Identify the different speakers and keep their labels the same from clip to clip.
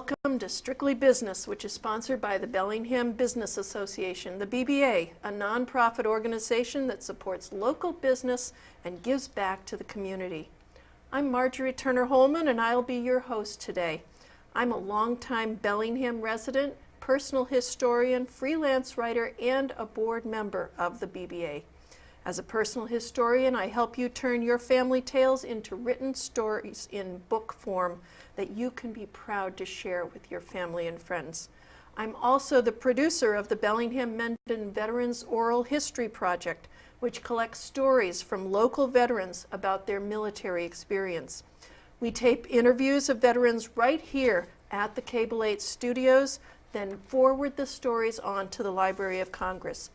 Speaker 1: Welcome to Strictly Business, which is sponsored by the Bellingham Business Association, the BBA, a nonprofit organization that supports local business and gives back to the community. I'm Marjorie Turner-Hollman, and I'll be your host today. I'm a longtime Bellingham resident, personal historian, freelance writer, and a board member of the BBA. As a personal historian, I help you turn your family tales into written stories in book form that you can be proud to share with your family and friends. I'm also the producer of the Bellingham Mendon Veterans Oral History Project, which collects stories from local veterans about their military experience. We tape interviews of veterans right here at the Cable 8 studios, then forward the stories on to the Library of Congress.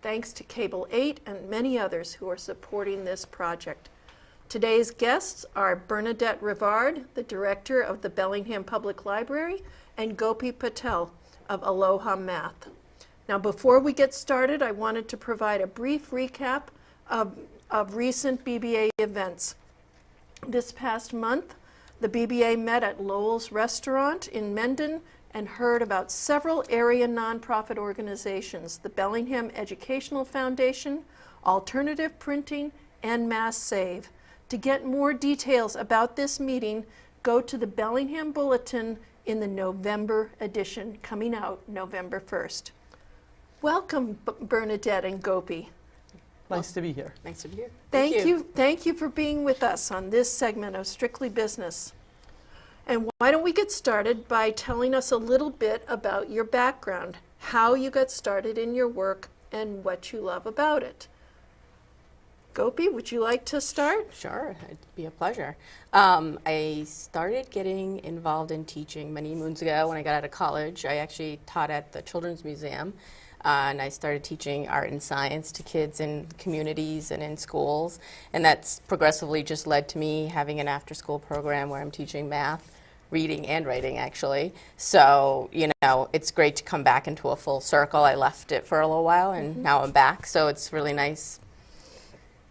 Speaker 1: Thanks to Cable 8 and many others who are supporting this project. Today's guests are Bernadette Rivard, the director of the Bellingham Public Library, and Gopi Patel of Aloha Math. Now, before we get started, I wanted to provide a brief recap of recent BBA events. This past month, the BBA met at Lowell's Restaurant in Mendon and heard about several area nonprofit organizations, the Bellingham Educational Foundation, Alternative Printing, and Mass Save. To get more details about this meeting, go to the Bellingham Bulletin in the November edition, coming out November 1st. Welcome, Bernadette and Gopi.
Speaker 2: Nice to be here.
Speaker 3: Nice to be here.
Speaker 1: Thank you for being with us on this segment of Strictly Business. And why don't we get started by telling us a little bit about your background, how you got started in your work, and what you love about it. Gopi, would you like to start?
Speaker 3: Sure, it'd be a pleasure. I started getting involved in teaching many moons ago when I got out of college. I actually taught at the Children's Museum, and I started teaching art and science to kids in communities and in schools. And that's progressively just led to me having an after-school program where I'm teaching math, reading and writing, actually. So, it's great to come back into a full circle. I left it for a little while, and now I'm back. So it's really nice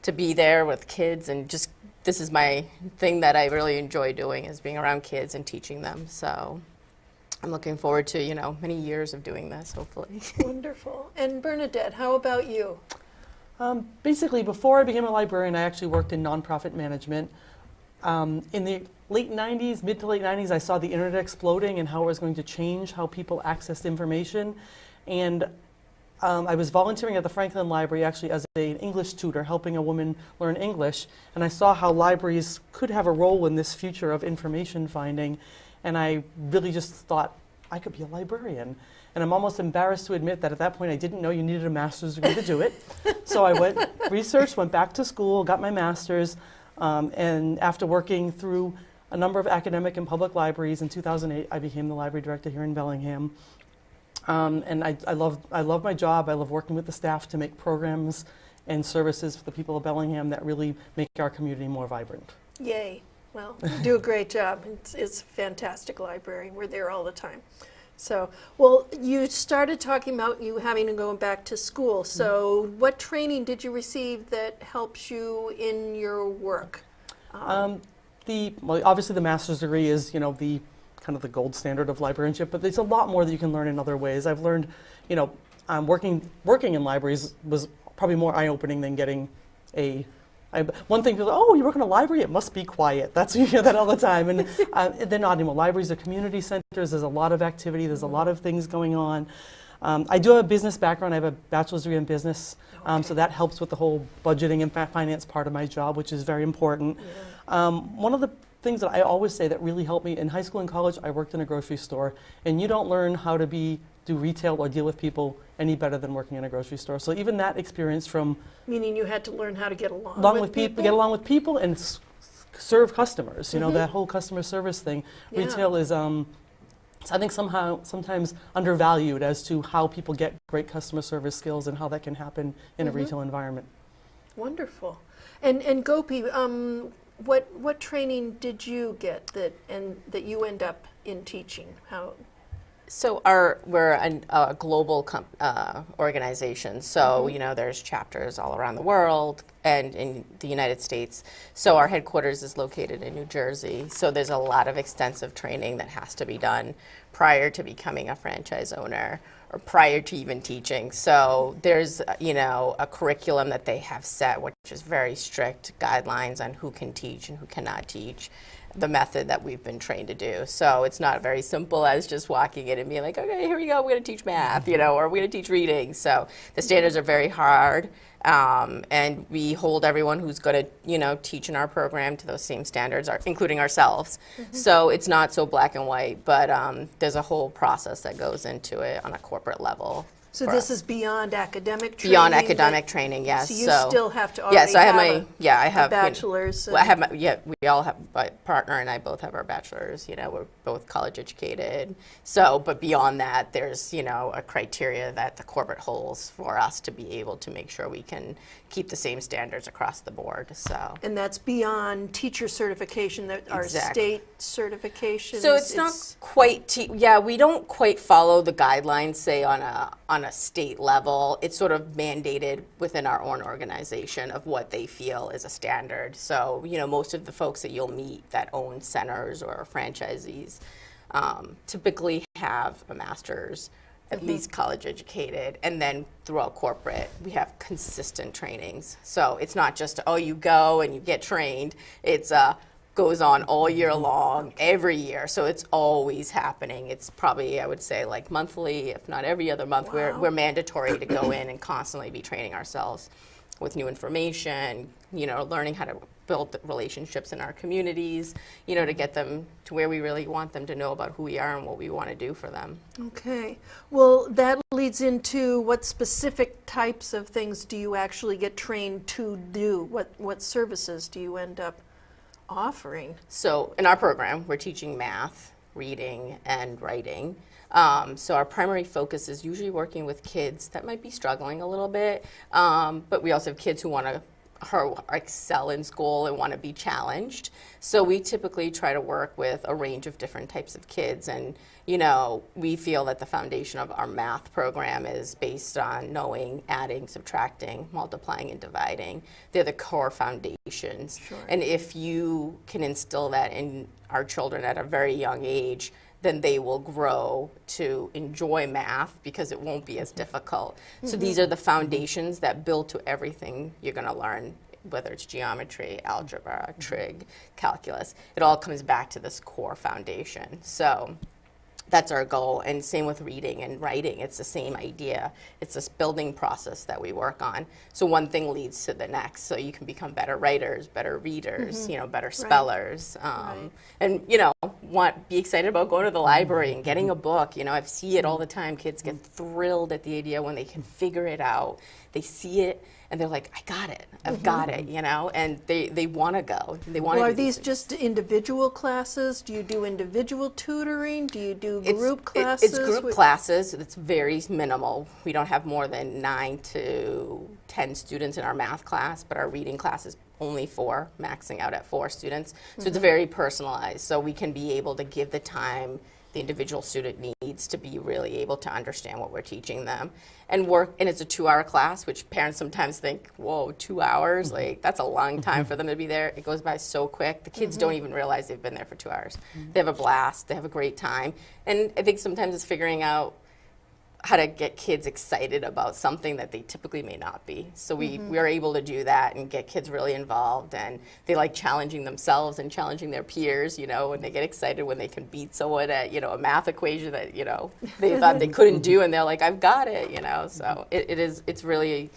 Speaker 3: to be there with kids, and just this is my thing that I really enjoy doing, is being around kids and teaching them. So I'm looking forward to, many years of doing this, hopefully.
Speaker 1: Wonderful. And Bernadette, how about you?
Speaker 2: Basically, before I became a librarian, I actually worked in nonprofit management. In the late 90s, mid to late 90s, I saw the internet exploding and how it was going to change how people accessed information. And I was volunteering at the Franklin Library actually as an English tutor, helping a woman learn English. And I saw how libraries could have a role in this future of information finding. And I really just thought I could be a librarian. And I'm almost embarrassed to admit that at that point I didn't know you needed a master's degree to do it. So I went back to school, got my master's. And after working through a number of academic and public libraries in 2008, I became the library director here in Bellingham. And I love my job. I love working with the staff to make programs and services for the people of Bellingham that really make our community more vibrant.
Speaker 1: Yay. Well, you do a great job. It's a fantastic library. We're there all the time. So, well, you started talking about you having to go back to school. So what training did you receive that helps you in your work?
Speaker 2: Obviously the master's degree is, the kind of the gold standard of librarianship, but there's a lot more that you can learn in other ways. I've learned, working in libraries was probably more eye-opening than getting one thing, people, oh, you work in a library, it must be quiet. You hear that all the time. And they're not anymore. Libraries are community centers. There's a lot of activity. There's a lot of things going on. I do have a business background. I have a bachelor's degree in business. So that helps with the whole budgeting and finance part of my job, which is very important. Yeah. One of the things that I always say that really helped me in high school and college, I worked in a grocery store, and you don't learn how to do retail or deal with people any better than working in a grocery store. So even that experience from...
Speaker 1: Meaning you had to learn how to get along with people?
Speaker 2: Get along with people and serve customers, that whole customer service thing. Yeah. Retail is, I think sometimes undervalued as to how people get great customer service skills and how that can happen in a retail environment.
Speaker 1: Wonderful. And Gopi, what training did you get that you end up in teaching? How?
Speaker 3: So we're a global organization. So, there's chapters all around the world and in the United States. So our headquarters is located in New Jersey. So there's a lot of extensive training that has to be done prior to becoming a franchise owner or prior to even teaching. So there's, a curriculum that they have set, which is very strict guidelines on who can teach and who cannot teach, the method that we've been trained to do. So it's not very simple as just walking in and being like, okay, here we go, we're going to teach math, or we're going to teach reading. So the standards are very hard, and we hold everyone who's going to, teach in our program to those same standards, including ourselves. So it's not so black and white, but there's a whole process that goes into it on a corporate level.
Speaker 1: So this is beyond academic training?
Speaker 3: Beyond acamic training, yes.
Speaker 1: So you still have to already
Speaker 3: I have
Speaker 1: a bachelor's?
Speaker 3: I have we all have, my partner and I both have our bachelors, we're both college educated. So, but beyond that, there's, a criteria that the corporate holds for us to be able to make sure we can keep the same standards across the board, so.
Speaker 1: And that's beyond teacher certification, that are state certifications?
Speaker 3: So it's not quite, we don't quite follow the guidelines, say, on a state level. It's sort of mandated within our own organization of what they feel is a standard. So, most of the folks that you'll meet that own centers or franchisees typically have a master's, at least college educated, and then throughout corporate, we have consistent trainings. So it's not just, you go and you get trained. It's goes on all year long, every year. So it's always happening. It's probably, I would say, like monthly, if not every other month.
Speaker 1: Wow.
Speaker 3: We're mandatory to go in and constantly be training ourselves with new information, learning how to build relationships in our communities, to get them to where we really want them to know about who we are and what we want to do for them.
Speaker 1: Okay. Well, that leads into what specific types of things do you actually get trained to do? What services do you end up offering?
Speaker 3: So in our program, we're teaching math, reading, and writing. So our primary focus is usually working with kids that might be struggling a little bit, but we also have kids who want to excel in school and want to be challenged. So we typically try to work with a range of different types of kids, and we feel that the foundation of our math program is based on knowing, adding, subtracting, multiplying, and dividing. They're the core foundations.
Speaker 1: Sure.
Speaker 3: And if you can instill that in our children at a very young age, then they will grow to enjoy math because it won't be as difficult. So these are the foundations that build to everything you're going to learn, whether it's geometry, algebra, trig, calculus. It all comes back to this core foundation. So that's our goal. And same with reading and writing. It's the same idea. It's this building process that we work on. So one thing leads to the next. So you can become better writers, better readers, better spellers. And, be excited about going to the library and getting a book. I see it all the time. Kids get thrilled at the idea when they can figure it out. They see it and they're like, I got it. I've got it, and they want to go. They want to.
Speaker 1: Well, are these just individual classes? Do you do individual tutoring? Do you do group classes?
Speaker 3: It's group classes. It's very minimal. We don't have more than 9 to 10 students in our math class, but our reading class is only 4, maxing out at 4 students. So it's very personalized. So we can be able to give the time the individual student needs to be really able to understand what we're teaching them and work. And it's a 2-hour class, which parents sometimes think, whoa, 2 hours? Like, that's a long time for them to be there. It goes by so quick. The kids don't even realize they've been there for 2 hours. They have a blast. They have a great time. And I think sometimes it's figuring out how to get kids excited about something that they typically may not be. So we are able to do that and get kids really involved, and they like challenging themselves and challenging their peers, and they get excited when they can beat someone at, a math equation that, they thought they couldn't do, and they're like, I've got it, So it's really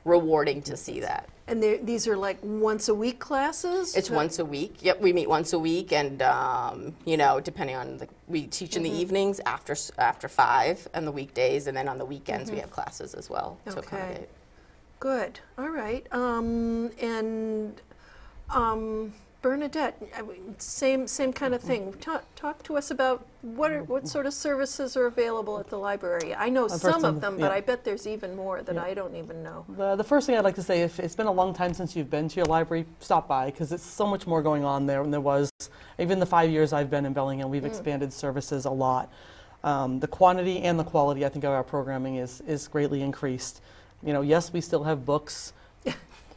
Speaker 3: rewarding to see that.
Speaker 1: And these are like once a week classes?
Speaker 3: It's once a week. Yep, we meet once a week, and depending on we teach in the evenings after 5 and the weekdays, and then on the weekends we have classes as well to accommodate.
Speaker 1: Good. All right. Bernadette, same kind of thing. Talk to us about what sort of services are available at the library. I know some of them, but I bet there's even more that I don't even know.
Speaker 2: The first thing I'd like to say, if it's been a long time since you've been to your library, stop by, because it's so much more going on there than there was. Even the 5 years I've been in Bellingham, we've expanded services a lot. The quantity and the quality, I think, of our programming is greatly increased. Yes, we still have books.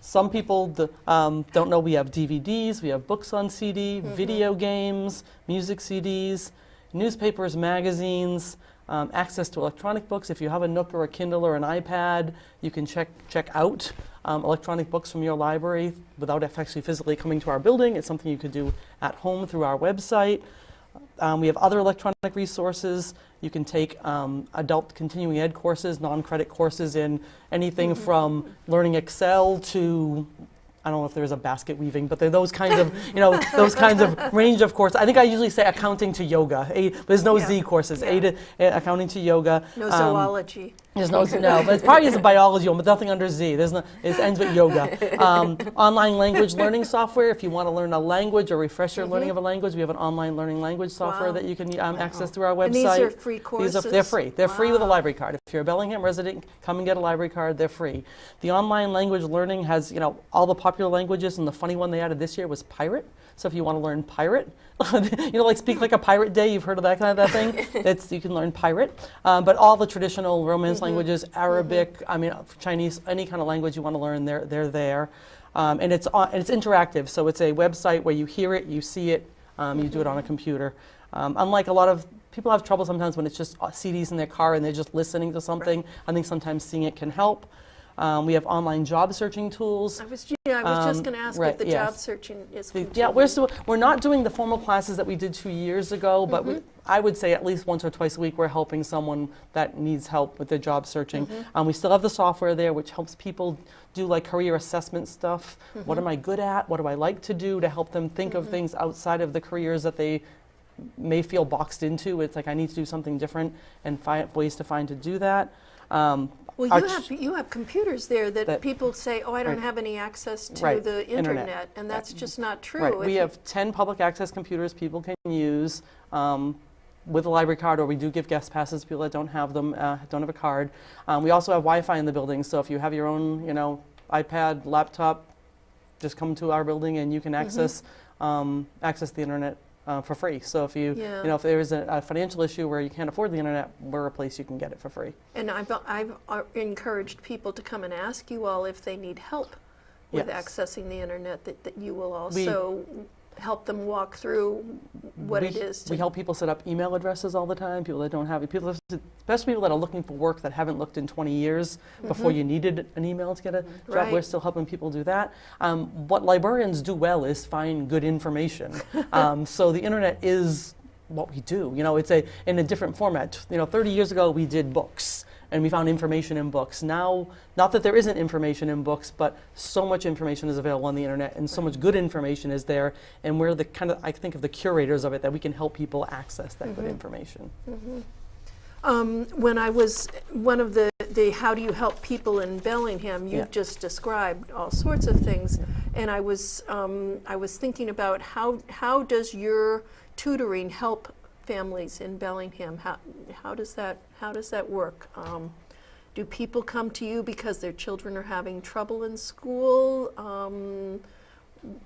Speaker 2: Some people don't know we have DVDs, we have books on CD, video games, music CDs, newspapers, magazines, access to electronic books. If you have a Nook or a Kindle or an iPad, you can check out electronic books from your library without actually physically coming to our building. It's something you could do at home through our website. We have other electronic resources. You can take adult continuing ed courses, non-credit courses in anything from learning Excel to, I don't know if there's a basket weaving, but they're those kinds of, those kinds of range of courses. I think I usually say accounting to yoga. There's no Z courses. Accounting to yoga.
Speaker 1: No zoology.
Speaker 2: There's no, but it probably is a biology one, but nothing under Z. It ends with yoga. Online language learning software. If you want to learn a language or refresh your learning of a language, we have an online learning language software that you can access through our website.
Speaker 1: And these are free courses?
Speaker 2: They're free. They're free with a library card. If you're a Bellingham resident, come and get a library card. They're free. The online language learning has, all the popular languages, and the funny one they added this year was pirate. So if you want to learn pirate, like Speak Like a Pirate Day, you've heard of that thing? You can learn pirate. But all the traditional Romance languages, Arabic, Chinese, any kind of language you want to learn, they're there. And it's interactive, so it's a website where you hear it, you see it, you do it on a computer. Unlike a lot of people have trouble sometimes when it's just CDs in their car and they're just listening to something.
Speaker 1: Right.
Speaker 2: I think sometimes seeing it can help. We have online job searching tools.
Speaker 1: I was just going to ask if the job searching is continuing.
Speaker 2: We're not doing the formal classes that we did 2 years ago, but I would say at least once or twice a week we're helping someone that needs help with their job searching. We still have the software there, which helps people do like career assessment stuff. What am I good at? What do I like to do, to help them think of things outside of the careers that they may feel boxed into. It's like I need to do something different, and find ways to do that.
Speaker 1: Well, you have computers there that people say, I don't have any access to the internet, and that's just not true.
Speaker 2: Right. We have 10 public access computers people can use with a library card, or we do give guest passes to people that don't have them, don't have a card. We also have Wi-Fi in the building, so if you have your own, iPad, laptop, just come to our building and you can access the internet for free. So if if there is a financial issue where you can't afford the internet, we're a place you can get it for free.
Speaker 1: And I've encouraged people to come and ask you all if they need help with accessing the internet, that you will also help them walk through what it is.
Speaker 2: We help people set up email addresses all the time, people that don't have it, especially people that are looking for work that haven't looked in 20 years before you needed an email to get a job. We're still helping people do that. What librarians do well is find good information. So the internet is what we do. It's in a different format. 30 years ago we did books, and we found information in books. Now, not that there isn't information in books, but so much information is available on the internet, and so much good information is there, and we're the I think of the curators of it, that we can help people access that good information.
Speaker 1: When I was one of the how do you help people in Bellingham, you've just described all sorts of things, and I was thinking about how does your tutoring help families in Bellingham? How does that work? Do people come to you because their children are having trouble in school?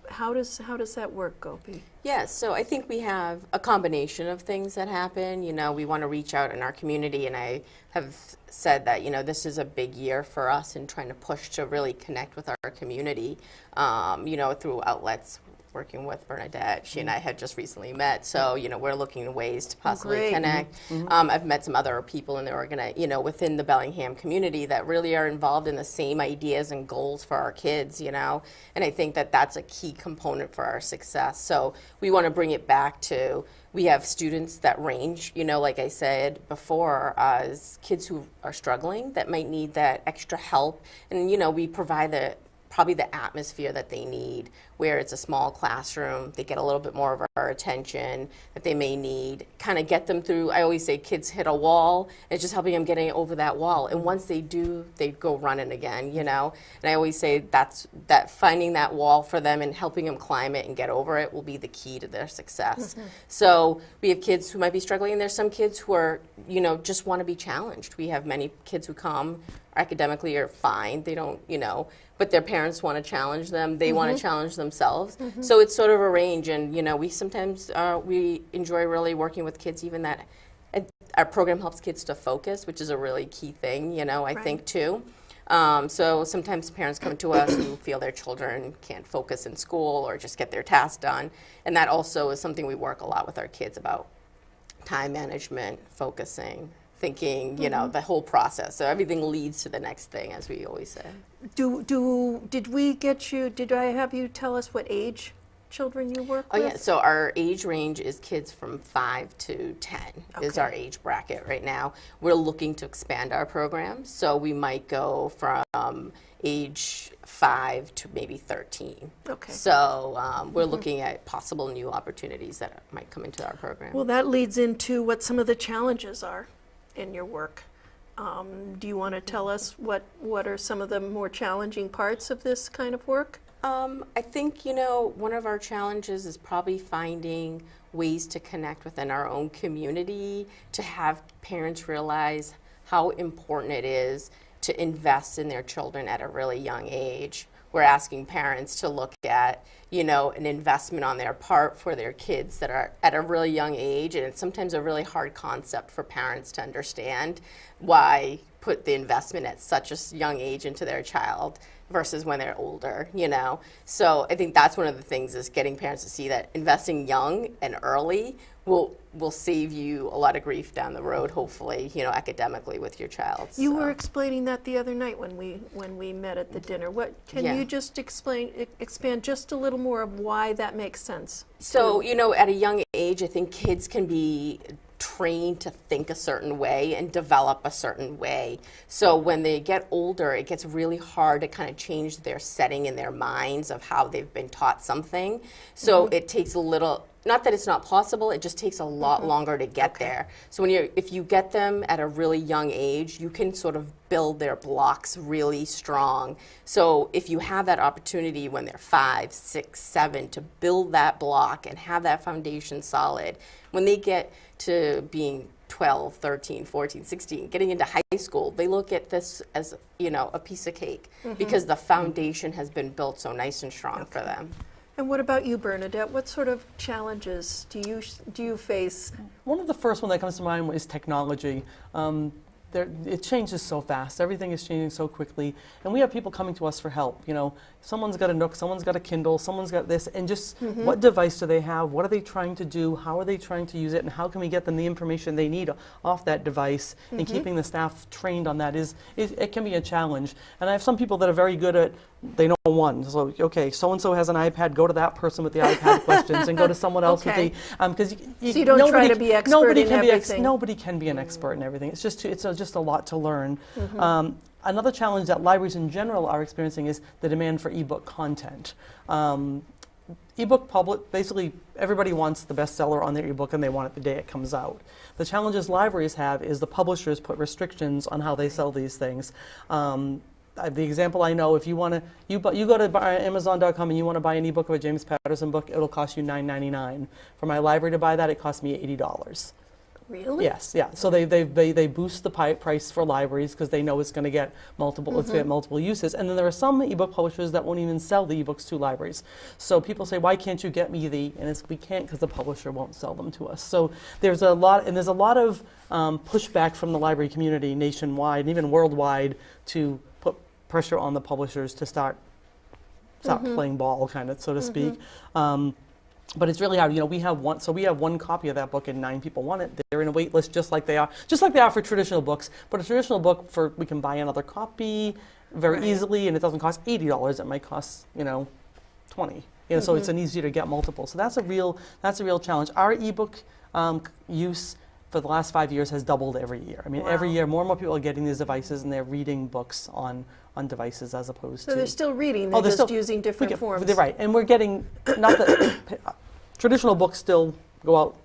Speaker 1: How does that work, Gopi?
Speaker 3: Yes, so I think we have a combination of things that happen. We want to reach out in our community, and I have said that this is a big year for us in trying to push to really connect with our community. Through outlets. Working with Bernadette, she and I had just recently met, so we're looking at ways to possibly connect. I've met some other people in the within the Bellingham community that really are involved in the same ideas and goals for our kids, and I think that that's a key component for our success. So we want to bring it back to, we have students that range, like I said before, as kids who are struggling that might need that extra help, and we provide probably the atmosphere that they need, where it's a small classroom, they get a little bit more of our attention that they may need, kind of get them through. I always say kids hit a wall, it's just helping them getting over that wall, and once they do, they go running again, and I always say that finding that wall for them and helping them climb it and get over it will be the key to their success. So we have kids who might be struggling, and there's some kids who are, just want to be challenged. We have many kids who come academically are fine, they don't, but their parents want to challenge them, they want to challenge themselves. So it's sort of a range, and we sometimes we enjoy really working with kids even that our program helps kids to focus, which is a really key thing, you know, I
Speaker 1: Right.
Speaker 3: think too. So sometimes parents come to us who feel their children can't focus in school or just get their tasks done. And that also is something we work a lot with our kids about: time management, focusing, thinking, you know, the whole process. So everything leads to the next thing, as we always say.
Speaker 1: Did I have you tell us what age children you work
Speaker 3: Oh
Speaker 1: with?
Speaker 3: yeah, so our age range is kids from 5 to 10 is
Speaker 1: Okay.
Speaker 3: our age bracket right now. We're looking to expand our program, so we might go from age 5 to maybe 13.
Speaker 1: Okay.
Speaker 3: So we're looking at possible new opportunities that might come into our program.
Speaker 1: Well, that leads into what some of the challenges are in your work. Do you want to tell us what are some of the more challenging parts of this kind of work?
Speaker 3: I think, you know, one of our challenges is probably finding ways to connect within our own community, to have parents realize how important it is to invest in their children at a really young age. We're asking parents to look at, you know, an investment on their part for their kids that are at a really young age, and it's sometimes a really hard concept for parents to understand why put the investment at such a young age into their child versus when they're older, you know. So I think that's one of the things, is getting parents to see that investing young and early will save you a lot of grief down the road, hopefully, you know, academically with your child.
Speaker 1: You
Speaker 3: So.
Speaker 1: were explaining that the other night when we met at the dinner. What can
Speaker 3: Yeah.
Speaker 1: you just expand just a little more of why that makes sense?
Speaker 3: So, you know, at a young age, I think kids can be trained to think a certain way and develop a certain way. So when they get older, it gets really hard to kind of change their setting in their minds of how they've been taught something. So it takes a little, not that it's not possible, it just takes a lot longer to get there. So if you get them at a really young age, you can sort of build their blocks really strong. So if you have that opportunity when they're 5, 6, 7 to build that block and have that foundation solid, when they get to being 12, 13, 14, 16, getting into high school, they look at this as, you know, a piece of cake because the foundation has been built so nice and strong for them.
Speaker 1: And what about you, Bernadette? What sort of challenges do you face?
Speaker 2: One of the first one that comes to mind is technology. It changes so fast. Everything is changing so quickly. And we have people coming to us for help. You know, someone's got a Nook, someone's got a Kindle, someone's got this. And just what device do they have? What are they trying to do? How are they trying to use it? And how can we get them the information they need off that device? And keeping the staff trained on that it can be a challenge. And I have some people that are very good at, they know one. So, okay, so-and-so has an iPad, go to that person with the iPad questions and go to someone else with the, because
Speaker 1: So you don't try to be expert in everything.
Speaker 2: nobody can be an expert in everything. It's just just a lot to learn. Another challenge that libraries in general are experiencing is the demand for ebook content. Ebook public, basically everybody wants the bestseller on their ebook and they want it the day it comes out. The challenges libraries have is the publishers put restrictions on how they sell these things. The example I know, if you want to, you go to Amazon.com and you want to buy an ebook of a James Patterson book, it'll cost you $9.99. For my library to buy that, it cost me $80.
Speaker 1: Really?
Speaker 2: Yes, yeah. So they boost the price for libraries because they know it's going to get multiple uses. And then there are some ebook publishers that won't even sell the ebooks to libraries. So people say, why can't you get me and we can't because the publisher won't sell them to us. So there's a lot of pushback from the library community nationwide and even worldwide to put pressure on the publishers to stop playing ball, kind of, so to speak. But it's really hard. You know, we have one copy of that book and 9 people want it. They're in a wait list just like they are for traditional books. But a traditional book, we can buy another copy very easily, and it doesn't cost $80. It might cost, $20. So it's an easier to get multiple. So that's a real challenge. Our ebook use for the last 5 years has doubled every year. I mean, every year more and more people are getting these devices and they're reading books on devices as opposed to.
Speaker 1: So they're still reading, they're just using different forms.
Speaker 2: They're right, and we're getting, not that, traditional books still go out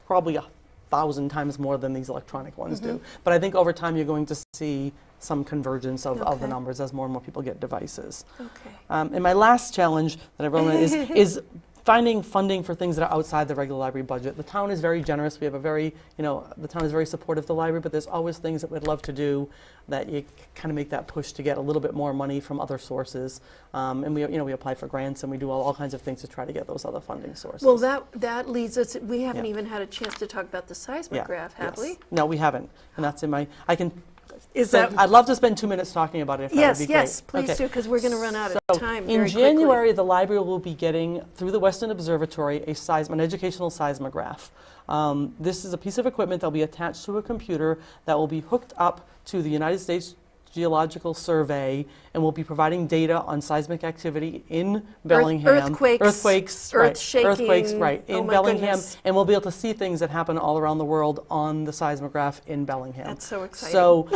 Speaker 2: probably 1,000 times more than these electronic ones do. But I think over time you're going to see some convergence of the numbers as more and more people get devices.
Speaker 1: Okay.
Speaker 2: And my last challenge that I wrote is finding funding for things that are outside the regular library budget. The town is very generous. We have a very, the town is very supportive of the library, but there's always things that we'd love to do that you kind of make that push to get a little bit more money from other sources. And we apply for grants and we do all kinds of things to try to get those other funding sources.
Speaker 1: Well, that leads us, we haven't
Speaker 2: Yeah.
Speaker 1: even had a chance to talk about the seismograph, have
Speaker 2: Yes.
Speaker 1: we?
Speaker 2: No, we haven't. And that's in my,
Speaker 1: Is that,
Speaker 2: I'd love to spend 2 minutes talking about it if that
Speaker 1: yes,
Speaker 2: would be great.
Speaker 1: yes, please
Speaker 2: Okay.
Speaker 1: do, because we're going to run out of
Speaker 2: So,
Speaker 1: time
Speaker 2: in
Speaker 1: very
Speaker 2: January,
Speaker 1: quickly.
Speaker 2: the library will be getting, through the Western Observatory, an educational seismograph. This is a piece of equipment that will be attached to a computer that will be hooked up to the United States Geological Survey and will be providing data on seismic activity in Bellingham.
Speaker 1: Earthquakes,
Speaker 2: Earthquakes,
Speaker 1: earth
Speaker 2: right.
Speaker 1: shaking.
Speaker 2: Earthquakes, right,
Speaker 1: Oh
Speaker 2: in
Speaker 1: my
Speaker 2: Bellingham.
Speaker 1: goodness.
Speaker 2: And we'll be able to see things that happen all around the world on the seismograph in Bellingham.
Speaker 1: That's so exciting.
Speaker 2: So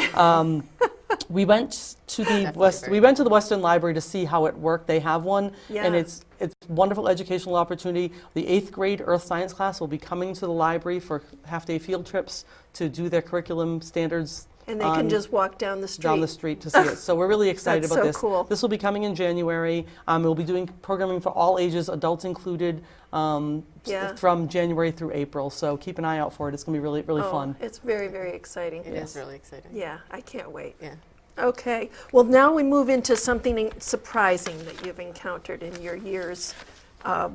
Speaker 2: we went to the Western Library to see how it worked. They have one,
Speaker 1: Yeah.
Speaker 2: and it's a wonderful educational opportunity. The 8th grade Earth Science class will be coming to the library for half-day field trips to do their curriculum standards
Speaker 1: And they can just walk down the street.
Speaker 2: to see it. So we're really excited
Speaker 1: That's
Speaker 2: about
Speaker 1: so
Speaker 2: this.
Speaker 1: cool.
Speaker 2: This will be coming in January. We'll be doing programming for all ages, adults included,
Speaker 1: Yeah.
Speaker 2: from January through April. So keep an eye out for it. It's going to be really, really
Speaker 1: Oh,
Speaker 2: fun.
Speaker 1: it's very, very exciting.
Speaker 3: It is really exciting.
Speaker 1: Yeah, I can't wait.
Speaker 3: Yeah.
Speaker 1: Okay, well, now we move into something surprising that you've encountered in your years of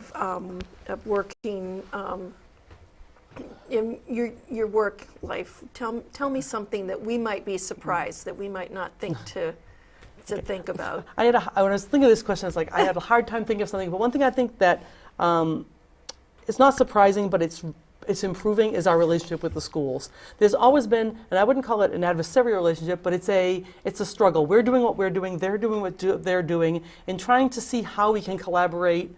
Speaker 1: working in your work life. Tell me something that we might be surprised, that we might not think to think about.
Speaker 2: When I was thinking of this question, I was like, I had a hard time thinking of something. But one thing I think that it's not surprising, but it's improving is our relationship with the schools. There's always been, and I wouldn't call it an adversarial relationship, but it's a struggle. We're doing what we're doing, they're doing what they're doing, and trying to see how we can collaborate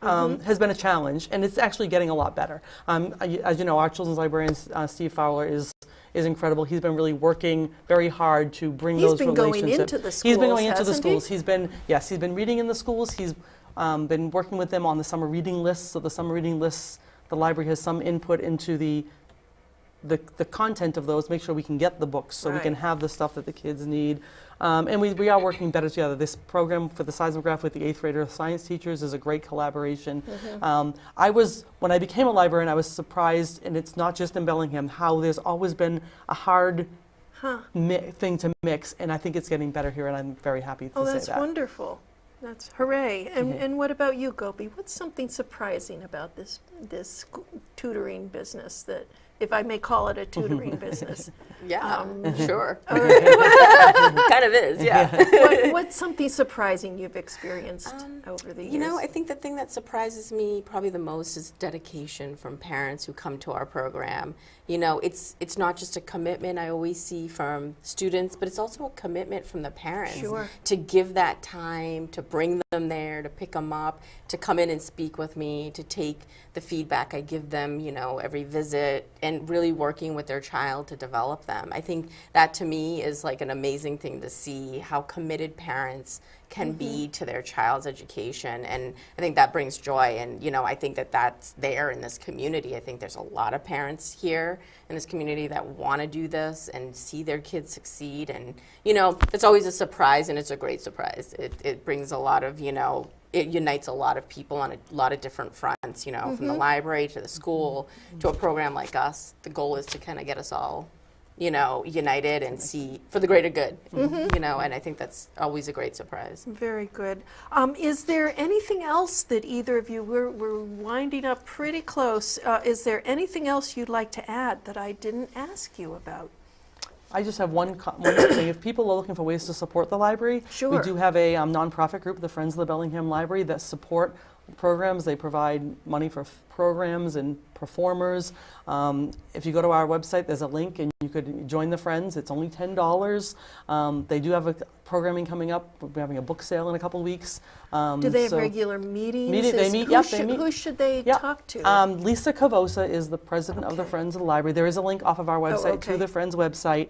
Speaker 2: has been a challenge, and it's actually getting a lot better. As you know, our children's librarian, Steve Fowler, is incredible. He's been really working very hard to bring those relationships.
Speaker 1: He's been going into the schools,
Speaker 2: He's been going into the
Speaker 1: hasn't he?
Speaker 2: schools. He's been reading in the schools. He's been working with them on the summer reading lists. So the summer reading lists, the library has some input into the content of those, make sure we can get the books so we can
Speaker 1: Right.
Speaker 2: have the stuff that the kids need. And we are working better together. This program for the seismograph with the 8th grader science teachers is a great collaboration. When I became a librarian, I was surprised, and it's not just in Bellingham, how there's always been a hard thing to mix, and I think it's getting better here, and I'm very happy to
Speaker 1: Oh,
Speaker 2: say
Speaker 1: that's
Speaker 2: that.
Speaker 1: wonderful. That's hooray. And what about you, Gopi? What's something surprising about this tutoring business, that, if I may call it a tutoring business?
Speaker 3: Yeah, sure.
Speaker 1: All right.
Speaker 3: Kind of is, yeah.
Speaker 1: What's something surprising you've experienced over the years?
Speaker 3: You know, I think the thing that surprises me probably the most is dedication from parents who come to our program. You know, it's not just a commitment I always see from students, but it's also a commitment from the parents
Speaker 1: Sure.
Speaker 3: to give that time, to bring them there, to pick them up, to come in and speak with me, to take the feedback I give them, you know, every visit, and really working with their child to develop them. I think that to me is like an amazing thing to see, how committed parents can be to their child's education, and I think that brings joy. And you know, I think that that's there in this community. I think there's a lot of parents here in this community that want to do this and see their kids succeed, and you know, it's always a surprise, and it's a great surprise. It brings a lot of, you know, it unites a lot of people on a lot of different fronts, you know, from the library to the school to a program like us. The goal is to kind of get us all, you know, united and see for the greater good, you know, and I think that's always a great surprise.
Speaker 1: Very good. Is there anything else that either of you, we're winding up pretty close, is there anything else you'd like to add that I didn't ask you about?
Speaker 2: I just have one thing. If people are looking for ways to support the library,
Speaker 1: Sure.
Speaker 2: we do have a nonprofit group, the Friends of the Bellingham Library, that support programs. They provide money for programs and performers. If you go to our website, there's a link, and you could join the Friends. It's only $10. They do have a programming coming up. We're having a book sale in a couple of weeks.
Speaker 1: Do they have
Speaker 2: so-
Speaker 1: regular meetings?
Speaker 2: They meet,
Speaker 1: Who
Speaker 2: yep,
Speaker 1: should,
Speaker 2: they meet.
Speaker 1: Who should they
Speaker 2: Yep.
Speaker 1: talk to?
Speaker 2: Lisa Cavosa is the president of the
Speaker 1: Okay.
Speaker 2: Friends of the Library. There is a link off of our website
Speaker 1: okay.
Speaker 2: to the Friends website.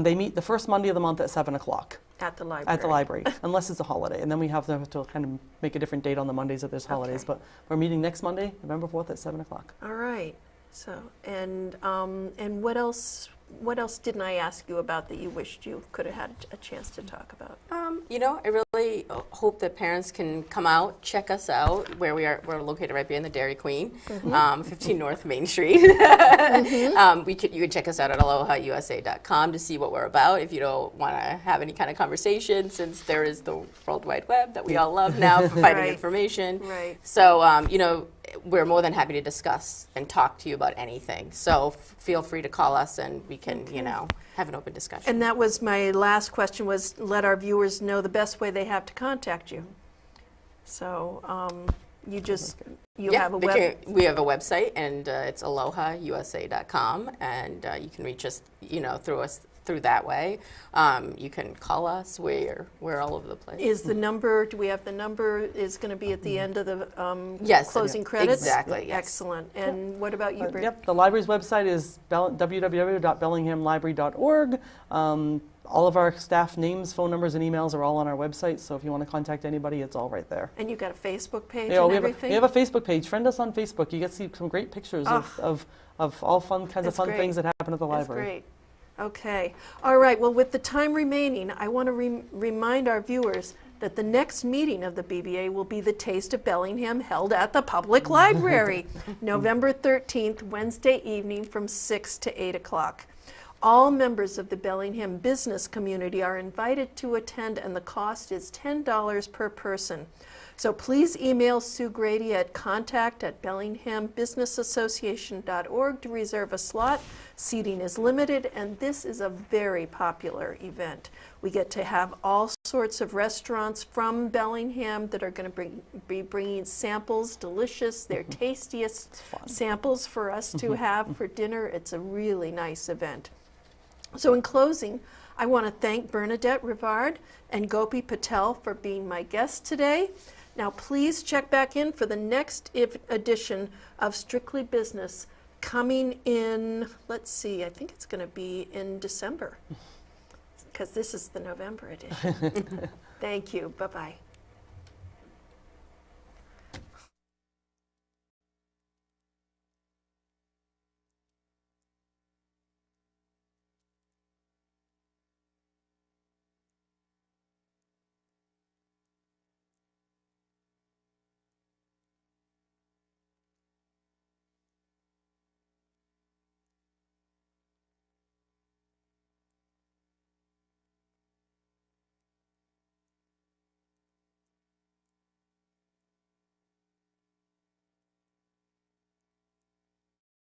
Speaker 2: They meet the first Monday of the month at 7 o'clock.
Speaker 1: At the library.
Speaker 2: At the library, unless it's a holiday. And then we have to kind of make a different date on the Mondays if there's holidays.
Speaker 1: Okay.
Speaker 2: But we're meeting next Monday, November 4th at 7 o'clock.
Speaker 1: All right. So, and what else? What else didn't I ask you about that you wished you could have had a chance to talk about?
Speaker 3: I really hope that parents can come out, check us out, where we are. We're located right behind the Dairy Queen, 15 North Main Street. You could check us out at alohausa.com to see what we're about. If you don't want to have any kind of conversation, since there is the World Wide Web that we all love now for finding
Speaker 1: Right.
Speaker 3: information.
Speaker 1: Right.
Speaker 3: So, we're more than happy to discuss and talk to you about anything. So feel free to call us and we can, have an open discussion.
Speaker 1: And that was my last question, was let our viewers know the best way they have to contact you. So you have a web.
Speaker 3: We have a website, and it's alohausa.com, and you can reach us, through that way. You can call us. We're all over the place.
Speaker 1: Is the number, do we have the number, is going to be at the end of the
Speaker 3: Yes,
Speaker 1: closing credits?
Speaker 3: exactly, yes.
Speaker 1: Excellent. And what about you, Brit?
Speaker 2: Yep, the library's website is www.bellinghamlibrary.org. All of our staff names, phone numbers, and emails are all on our website, so if you want to contact anybody, it's all right there.
Speaker 1: And you've got a Facebook page
Speaker 2: Yeah,
Speaker 1: and
Speaker 2: we have
Speaker 1: everything?
Speaker 2: we have a Facebook page. Friend us on Facebook. You get to see some great pictures of all kinds of
Speaker 1: That's
Speaker 2: fun
Speaker 1: great.
Speaker 2: things that happen at the
Speaker 1: That's
Speaker 2: library.
Speaker 1: great. Okay. All right. Well, with the time remaining, I want to remind our viewers that the next meeting of the BBA will be the Taste of Bellingham held at the Public Library, November 13th, Wednesday evening from 6 to 8 o'clock. All members of the Bellingham business community are invited to attend, and the cost is $10 per person. So please email Sue Grady at contact@bellinghambusinessassociation.org to reserve a slot. Seating is limited, and this is a very popular event. We get to have all sorts of restaurants from Bellingham that are going to be bringing samples, delicious, their tastiest samples for us to have for dinner. It's a really nice event. So in closing, I want to thank Bernadette Rivard and Gopi Patel for being my guests today. Now please check back in for the next edition of Strictly Business coming in, let's see, I think it's going to be in December, because this is the November edition. Thank you. Bye-bye.